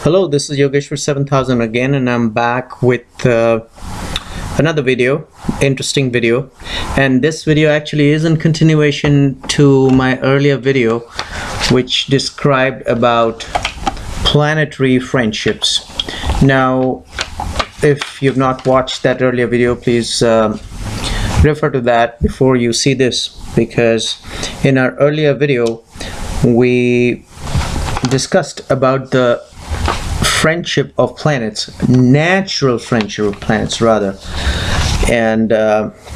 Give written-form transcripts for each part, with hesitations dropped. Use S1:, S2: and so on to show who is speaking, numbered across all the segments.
S1: Hello, this is Yogeshwar 7000 again, and I'm back with another video, interesting video. And this video actually is in continuation to my earlier video, which described about planetary friendships. Now, if you've not watched that earlier video, please refer to that before you see this, because in our earlier video we discussed about the friendship of planets, natural friendship of planets rather, and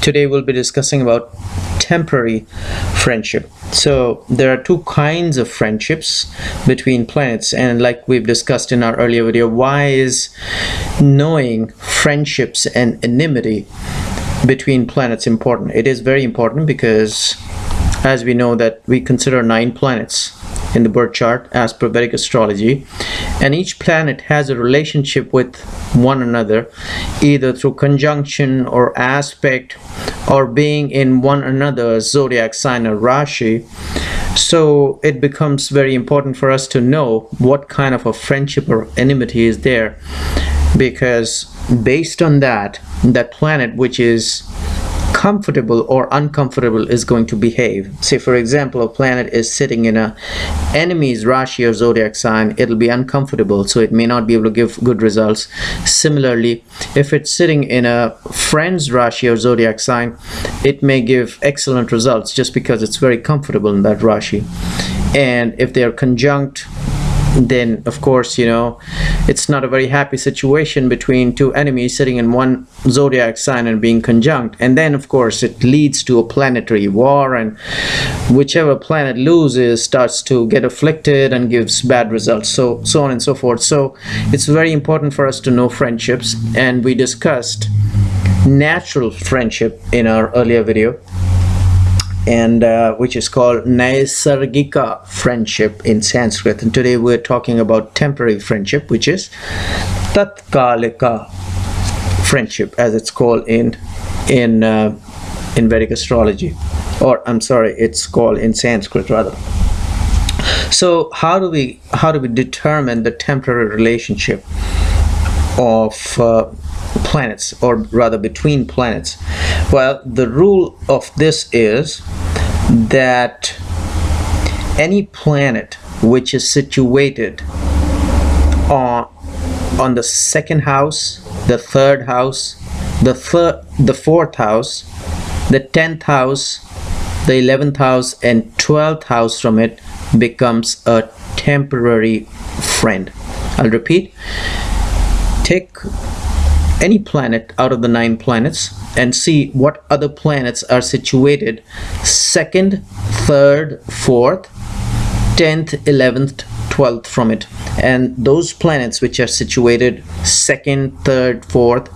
S1: today we'll be discussing about temporary friendship. So there are two kinds of friendships between planets, and like we've discussed in our earlier video, why is knowing friendships and enmity between planets important? It is very important because, as we know, that we consider 9 planets in the birth chart as per Vedic astrology, and each planet has a relationship with one another, either through conjunction or aspect, or being in one another's zodiac sign or Rashi. So it becomes very important for us to know what kind of a friendship or enmity is there, because based on that planet which is comfortable or uncomfortable is going to behave. Say for example, a planet is sitting in a enemy's Rashi or zodiac sign, it'll be uncomfortable, so it may not be able to give good results. Similarly, if it's sitting in a friend's Rashi or zodiac sign, it may give excellent results just because it's very comfortable in that Rashi. And if they are conjunct, then of course, you know, it's not a very happy situation between two enemies sitting in one zodiac sign and being conjunct. And then of course it leads to a planetary war, and whichever planet loses starts to get afflicted and gives bad results, so on and so forth. So it's very important for us to know friendships, and we discussed natural friendship in our earlier video, and which is called Naisargika friendship in Sanskrit. And today we're talking about temporary friendship, which is Tatkalika friendship, as it's called in Vedic astrology, or I'm sorry, it's called in Sanskrit rather. So how do we determine the temporary relationship of planets, or rather between planets? Well, the rule of this is that any planet which is situated on the second house, the third house, the fourth house, the 10th house, the 11th house, and 12th house from it becomes a temporary friend. I'll repeat. Take any planet out of the 9 planets and see what other planets are situated 2nd, 3rd, 4th, 10th, 11th, 12th from it. And those planets which are situated 2nd, 3rd, 4th,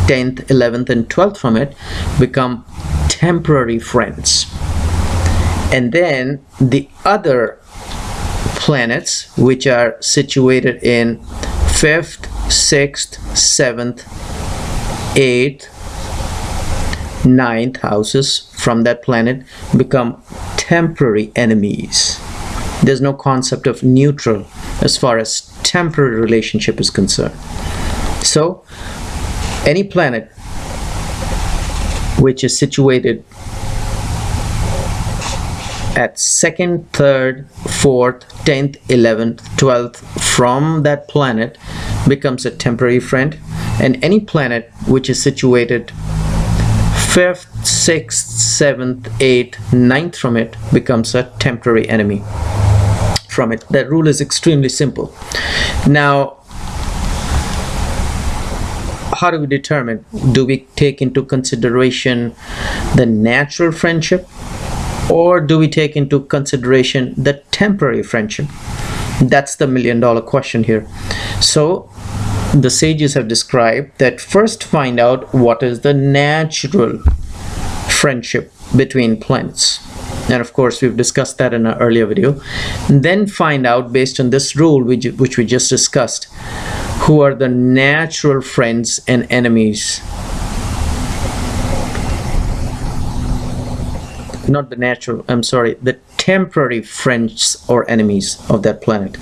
S1: 10th, 11th, and 12th from it become temporary friends. And then the other planets which are situated in 5th, 6th, 7th, 8th, 9th houses from that planet become temporary enemies. There's no concept of neutral as far as temporary relationship is concerned. So any planet which is situated at 2nd, 3rd, 4th, 10th, 11th, 12th from that planet becomes a temporary friend, and any planet which is situated 5th, 6th, 7th, 8th, 9th from it becomes a temporary enemy from it. That rule is extremely simple. Now, how do we determine? Do we take into consideration the natural friendship, or do we take into consideration the temporary friendship? That's the million-dollar question here. So the sages have described that first find out what is the natural friendship between planets, and of course we've discussed that in our earlier video. Then find out, based on this rule which we just discussed, who are the natural friends and enemies. Not the natural, I'm sorry, the temporary friends or enemies of that planet.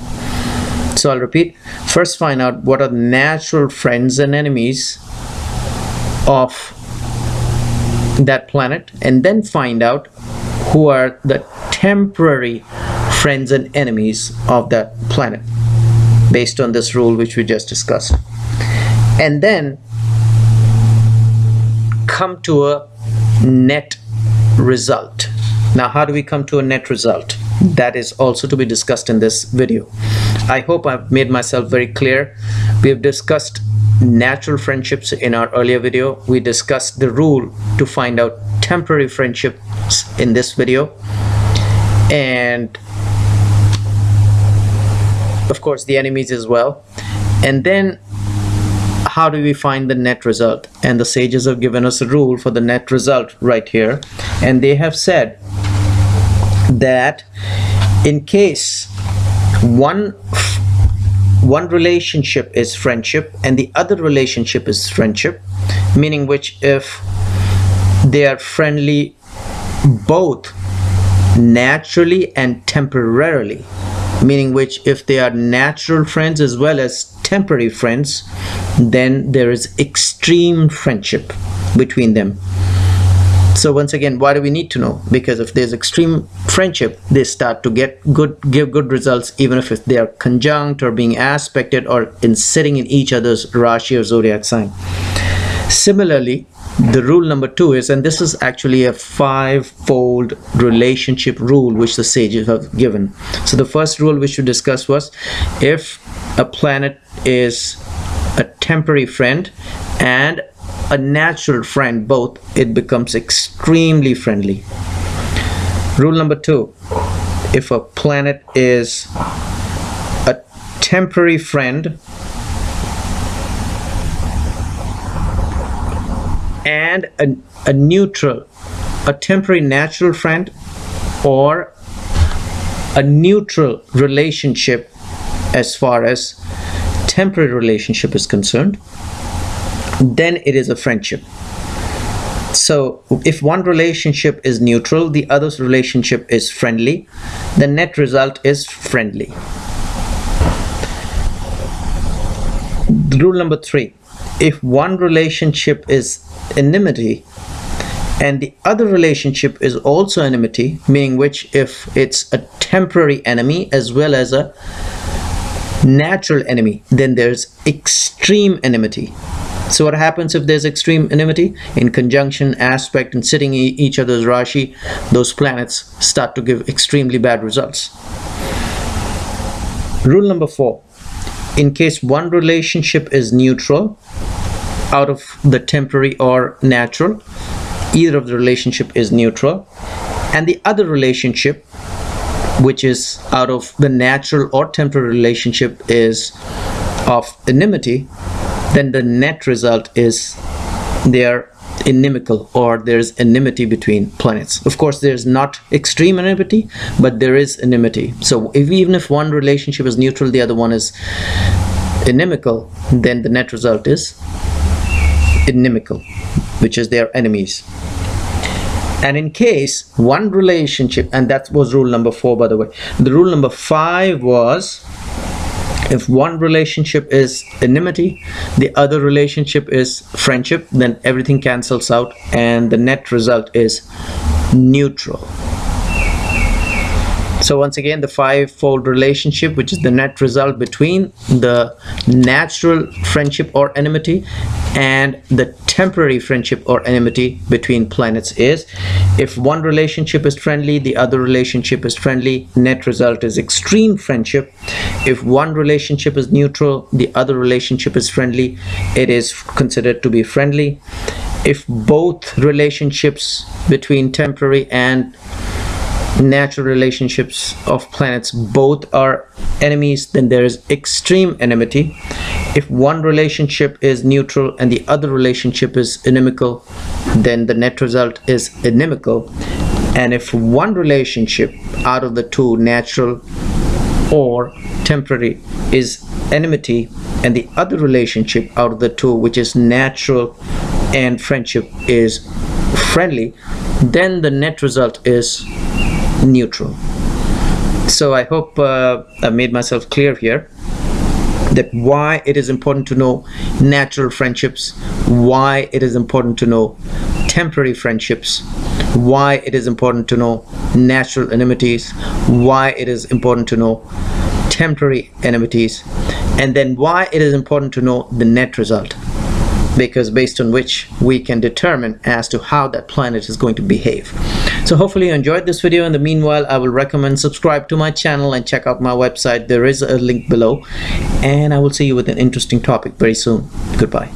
S1: So I'll repeat. first find out what are the natural friends and enemies of that planet, and then find out who are the temporary friends and enemies of that planet based on this rule which we just discussed, and then come to a net result. Now, how do we come to a net result? That is also to be discussed in this video. I hope I've made myself very clear. We have discussed natural friendships in our earlier video. We discussed the rule to find out temporary friendships in this video, and of course the enemies as well. And then how do we find the net result? And the sages have given us a rule for the net result right here, and they have said that in case one relationship is friendship and the other relationship is friendship, meaning which if they are friendly both naturally and temporarily, meaning which if they are natural friends as well as temporary friends, then there is extreme friendship between them. So once again, why do we need to know? Because if there's extreme friendship, they start to give good results, even if they are conjunct or being aspected or sitting in each other's Rashi or zodiac sign. Similarly, the rule number 2 is, and this is actually a 5-fold relationship rule which the sages have given. So the first rule which we discussed was, if a planet is a temporary friend and a natural friend both, it becomes extremely friendly. Rule number 2, if a planet is a temporary friend and a neutral, a temporary natural friend or a neutral relationship as far as temporary relationship is concerned, then it is a friendship. So if one relationship is neutral, the other's relationship is friendly, the net result is friendly. Rule number 3, if one relationship is enmity and the other relationship is also enmity, meaning which if it's a temporary enemy as well as a natural enemy, then there's extreme enmity. So what happens if there's extreme enmity? In conjunction, aspect, and sitting in each other's Rashi, those planets start to give extremely bad results. Rule number 4, in case one relationship is neutral out of the temporary or natural, either of the relationship is neutral, and the other relationship, which is out of the natural or temporary relationship, is of enmity, then the net result is they are inimical, or there's enmity between planets. Of course, there's not extreme enmity, but there is enmity. So even if one relationship is neutral, the other one is inimical, then the net result is inimical, which is their enemies. And in case one relationship, and that was rule number 4, by the way. The rule number 5 was, if one relationship is enmity, the other relationship is friendship, then everything cancels out and the net result is neutral. So once again, the 5-fold relationship, which is the net result between the natural friendship or enmity and the temporary friendship or enmity between planets, is if one relationship is friendly, the other relationship is friendly, net result is extreme friendship. If one relationship is neutral, the other relationship is friendly, it is considered to be friendly. If both relationships between temporary and natural relationships of planets both are enemies, then there is extreme enmity. If one relationship is neutral and the other relationship is inimical, then the net result is inimical. And if one relationship out of the two, natural or temporary, is enmity, and the other relationship out of the two, which is natural and friendship, is friendly, then the net result is neutral. So I hope I've made myself clear here. that why it is important to know natural friendships, why it is important to know temporary friendships, why it is important to know natural enmities, why it is important to know temporary enmities, and then why it is important to know the net result, because based on which we can determine as to how that planet is going to behave. So hopefully you enjoyed this video. In the meanwhile, I will recommend subscribe to my channel and check out my website. There is a link below, and I will see you with an interesting topic very soon. Goodbye.